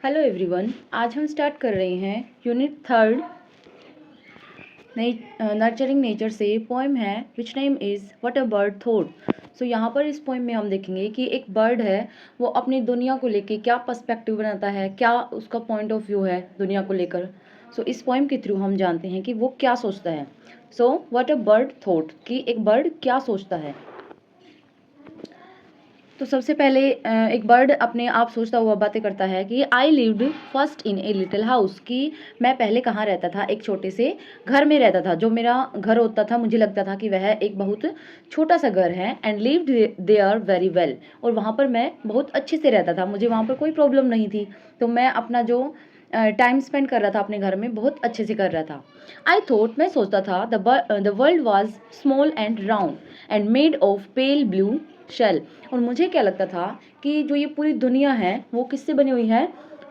Hello everyone, आज हम start कर रहे हैं यूनिट थर्ड नर्चरिंग नेचर से। पोएम है which name is what a bird thought. So यहाँ पर इस पोएम में हम देखेंगे कि एक बर्ड है, वो अपनी दुनिया को लेके क्या पर्सपेक्टिव बनाता है, क्या उसका पॉइंट ऑफ व्यू है दुनिया को लेकर। सो इस पोएम के थ्रू हम जानते हैं कि वो क्या सोचता है। So what a bird thought, कि एक बर्ड क्या सोचता है। तो सबसे पहले एक बर्ड अपने आप सोचता हुआ बातें करता है कि I lived first in a little house, कि मैं पहले कहाँ रहता था, एक छोटे से घर में रहता था। जो मेरा घर होता था मुझे लगता था कि वह एक बहुत छोटा सा घर है। And lived there very well, और वहाँ पर मैं बहुत अच्छे से रहता था, मुझे वहाँ पर कोई प्रॉब्लम नहीं थी। तो मैं अपना जो टाइम स्पेंड कर रहा था अपने घर में बहुत अच्छे से कर रहा था। आई थॉट, मैं सोचता था the world was small and round and made of pale blue shell. और मुझे क्या लगता था कि जो ये पूरी दुनिया है वो किससे बनी हुई है,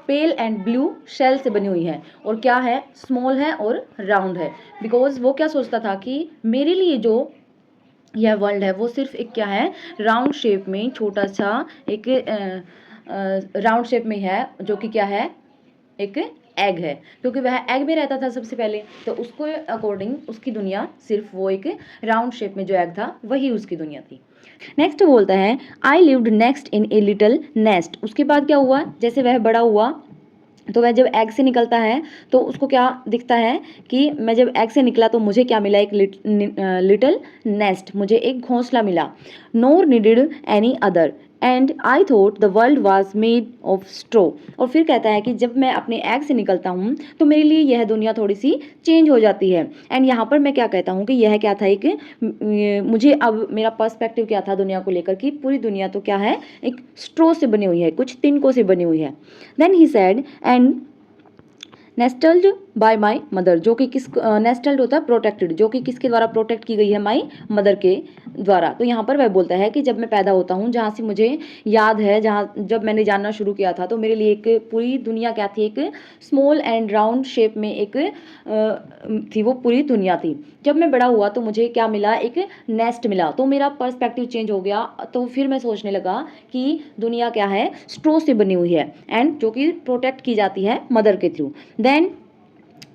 पेल एंड ब्लू शेल से बनी हुई है। और क्या है, स्मॉल है और राउंड है। बिकॉज वो क्या सोचता था कि मेरे लिए जो यह वर्ल्ड है वो सिर्फ एक क्या है, राउंड शेप में, छोटा सा एक राउंड शेप में है, जो कि क्या है, एक एग है। क्योंकि वह एग में रहता था सबसे पहले, तो उसको अकॉर्डिंग उसकी दुनिया सिर्फ वो एक राउंड शेप में जो एग था वही उसकी दुनिया थी। नेक्स्ट बोलता है I lived next in a little nest. उसके बाद क्या हुआ, जैसे वह बड़ा हुआ तो वह जब एग से निकलता है तो उसको क्या दिखता है कि मैं जब एग से निकला तो मुझे क्या मिला, एक लिटिल नेस्ट, मुझे एक घोंसला मिला। Nor needed any other and I thought the world was made of straw. और फिर कहता है कि जब मैं अपने एग से निकलता हूँ तो मेरे लिए यह दुनिया थोड़ी सी चेंज हो जाती है। एंड यहाँ पर मैं क्या कहता हूँ कि यह क्या था, एक मुझे अब मेरा पर्सपेक्टिव क्या था दुनिया को लेकर, कि पूरी दुनिया तो क्या है, एक स्ट्रो से बनी हुई है, कुछ तिनकों से बनी हुई है। Then he said and nestled by my mother, जो कि किस नेस्टल्ड होता है प्रोटेक्टेड, जो कि किसके द्वारा प्रोटेक्ट की गई है, माई मदर के द्वारा। तो यहाँ पर वह बोलता है कि जब मैं पैदा होता हूँ, जहाँ से मुझे याद है, जहाँ जब मैंने जानना शुरू किया था, तो मेरे लिए एक पूरी दुनिया क्या थी, एक स्मॉल एंड राउंड शेप में एक थी, वो पूरी दुनिया थी। जब मैं बड़ा हुआ तो मुझे क्या मिला, एक नेस्ट मिला, तो मेरा पर्सपेक्टिव चेंज हो गया। तो फिर मैं सोचने लगा कि दुनिया क्या है, स्ट्रो से बनी हुई है, एंड जो कि प्रोटेक्ट की जाती है मदर के थ्रू। देन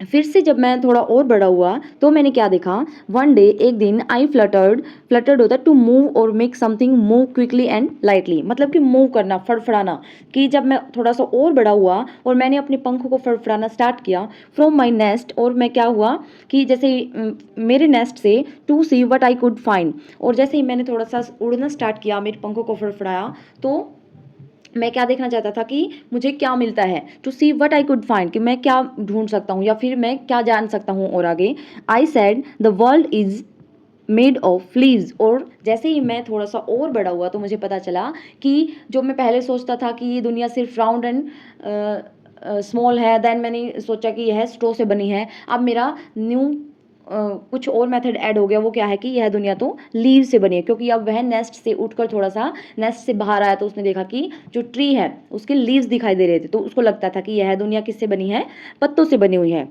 फिर से जब मैं थोड़ा और बड़ा हुआ तो मैंने क्या देखा, वन डे, एक दिन, आई फ्लटर्ड होता है टू मूव और make something move quickly and lightly, मतलब कि मूव करना, फड़फड़ाना। कि जब मैं थोड़ा सा और बड़ा हुआ और मैंने अपने पंखों को फड़फड़ाना स्टार्ट किया फ्रॉम माई नेस्ट, और मैं क्या हुआ कि जैसे मेरे नेस्ट से to see what I could find, और जैसे ही मैंने थोड़ा सा उड़ना स्टार्ट किया, मेरे पंखों को फड़फड़ाया, तो मैं क्या देखना चाहता था कि मुझे क्या मिलता है, to see what I could find, कि मैं क्या ढूंढ सकता हूँ या फिर मैं क्या जान सकता हूँ। और आगे I said the world is made of leaves. और जैसे ही मैं थोड़ा सा और बड़ा हुआ तो मुझे पता चला कि जो मैं पहले सोचता था कि ये दुनिया सिर्फ राउंड एंड स्मॉल है, देन मैंने सोचा कि यह स्ट्रो से बनी है। अब मेरा न्यू कुछ और मेथड ऐड हो गया, वो क्या है कि यह दुनिया तो लीव से बनी है, क्योंकि अब वह नेस्ट से उठकर थोड़ा सा नेस्ट से बाहर आया तो उसने देखा कि जो ट्री है उसके लीव्स दिखाई दे रहे थे, तो उसको लगता था कि यह दुनिया किससे बनी है, पत्तों से बनी हुई है।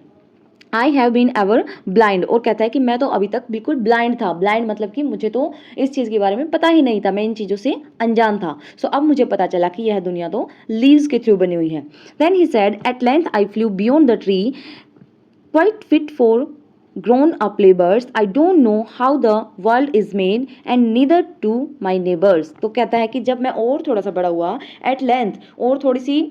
I have been ever blind, और कहता है कि मैं तो अभी तक बिल्कुल ब्लाइंड था। ब्लाइंड मतलब कि मुझे तो इस चीज़ के बारे में पता ही नहीं था, मैं इन चीज़ों से अनजान था। सो अब मुझे पता चला कि यह दुनिया तो लीव्स के थ्रू बनी हुई है। Then he said at length I flew beyond the tree quite fit for grown up laborers. I don't know how the world is made and neither do my neighbors. तो कहता है कि जब मैं और थोड़ा सा बड़ा हुआ, at length, और थोड़ी सी,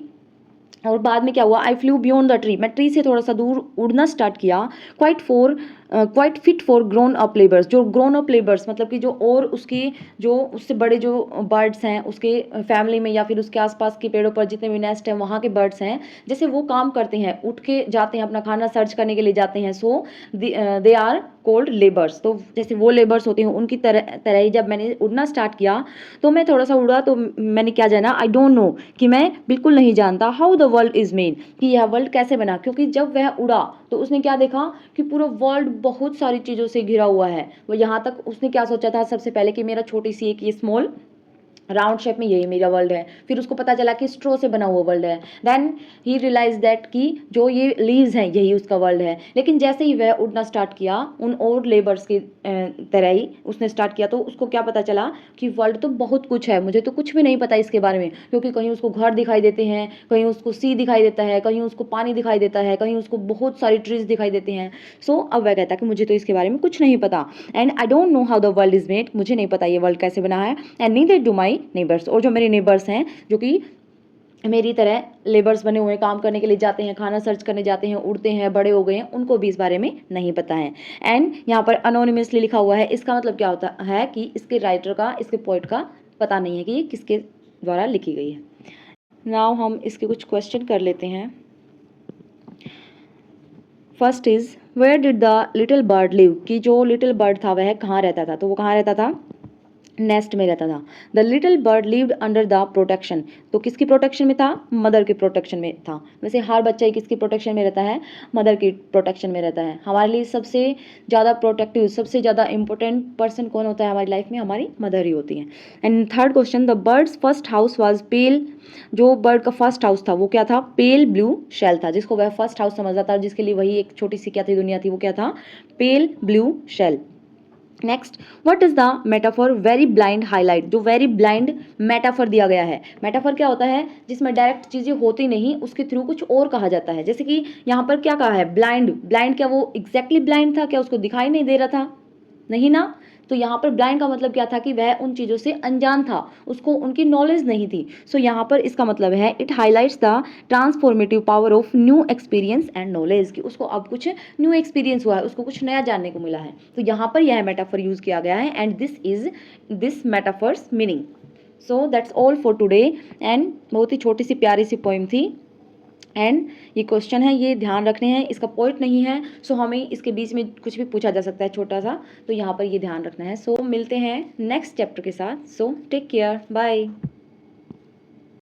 और बाद में क्या हुआ, आई फ्लू बियॉन्ड द ट्री, मैं ट्री से थोड़ा सा दूर उड़ना स्टार्ट किया। Quite fit for grown up labours, जो ग्रोन अप लेबर्स मतलब कि जो और उसके जो उससे बड़े जो बर्ड्स हैं उसके फैमिली में या फिर उसके आसपास के पेड़ों पर जितने भी नेस्ट हैं वहाँ के बर्ड्स हैं, जैसे वो काम करते हैं, उठ के जाते हैं, अपना खाना सर्च करने के लिए जाते हैं। सो दे आर कोल्ड लेबर्स, तो जैसे वो लेबर्स होते हैं उनकी तरह ही जब मैंने उड़ना स्टार्ट किया तो मैं थोड़ा सा उड़ा, तो मैंने क्या जाना, आई डोंट नो, कि मैं बिल्कुल नहीं जानता how the world is made, कि यह वर्ल्ड कैसे बना। क्योंकि जब वह उड़ा तो उसने क्या देखा कि पूरा वर्ल्ड बहुत सारी चीज़ों से घिरा हुआ है। वो यहाँ तक उसने क्या सोचा था सबसे पहले कि मेरा छोटी सी एक ये स्मॉल राउंड शेप में यही मेरा वर्ल्ड है। फिर उसको पता चला कि स्ट्रो से बना हुआ वर्ल्ड है। देन ही रियलाइज दैट कि जो ये लीव्स हैं यही उसका वर्ल्ड है। लेकिन जैसे ही वह उड़ना स्टार्ट किया उन और लेबर्स की तरह ही उसने स्टार्ट किया, तो उसको क्या पता चला कि वर्ल्ड तो बहुत कुछ है, मुझे तो कुछ भी नहीं पता इसके बारे में, क्योंकि कहीं उसको घर दिखाई देते हैं, कहीं उसको सी दिखाई देता है, कहीं उसको पानी दिखाई देता है, कहीं उसको बहुत सारी ट्रीज दिखाई देते हैं। सो अब वह कहता है कि मुझे तो इसके बारे में कुछ नहीं पता, and I don't know how the world is made, मुझे नहीं पता ये वर्ल्ड कैसे बना है, and neither do my neighbours, और जो मेरे नेबर्स हैं जो कि मेरी तरह लेबर्स बने हुए काम करने के लिए जाते हैं, खाना सर्च करने जाते हैं, उड़ते हैं, बड़े हो गए हैं, उनको भी इस बारे में नहीं पता है। एंड यहाँ पर अनोनिमसली लिखा हुआ है, इसका मतलब क्या होता है कि इसके राइटर का, इसके पोइट का पता नहीं है कि ये किसके द्वारा लिखी गई है। नाउ हम इसके कुछ क्वेश्चन कर लेते हैं। First is where did the little bird live, कि जो लिटिल बर्ड था वह कहाँ रहता था, तो वो कहाँ रहता था, नेस्ट में रहता था। The little bird lived under the protection, तो किसकी प्रोटेक्शन में था, मदर के प्रोटेक्शन में था। वैसे हर बच्चा ही किसकी प्रोटेक्शन में रहता है, मदर की प्रोटेक्शन में रहता है। हमारे लिए सबसे ज़्यादा प्रोटेक्टिव, सबसे ज़्यादा इंपॉर्टेंट पर्सन कौन होता है हमारी लाइफ में, हमारी मदर ही होती है। And third question, the bird's first house was pale, जो बर्ड का फर्स्ट हाउस था वो क्या था, पेल ब्लू शेल था, जिसको वह फर्स्ट हाउस समझता था, जिसके लिए वही एक छोटी सी क्या थी, दुनिया थी, वो क्या था, pale blue shell. Next, what is the metaphor very blind highlight, जो वेरी ब्लाइंड मेटाफॉर दिया गया है। मेटाफॉर क्या होता है, जिसमें डायरेक्ट चीज़ें होती नहीं, उसके थ्रू कुछ और कहा जाता है। जैसे कि यहाँ पर क्या कहा है, ब्लाइंड, ब्लाइंड क्या वो एग्जैक्टली ब्लाइंड था, क्या उसको दिखाई नहीं दे रहा था, नहीं ना। तो यहाँ पर ब्लाइंड का मतलब क्या था कि वह उन चीज़ों से अनजान था, उसको उनकी नॉलेज नहीं थी। सो यहाँ पर इसका मतलब है it highlights the transformative power of new experience and knowledge, कि उसको अब कुछ न्यू एक्सपीरियंस हुआ है, उसको कुछ नया जानने को मिला है। तो यहाँ पर यह मेटाफर यूज़ किया गया है, and this is this metaphors meaning. So that's all for today. And बहुत ही छोटी सी प्यारी सी पोइम थी, एंड ये क्वेश्चन है, ये ध्यान रखने हैं, इसका पॉइंट नहीं है। सो हमें इसके बीच में कुछ भी पूछा जा सकता है छोटा सा, तो यहाँ पर ये ध्यान रखना है। सो मिलते हैं नेक्स्ट चैप्टर के साथ। So take care, bye.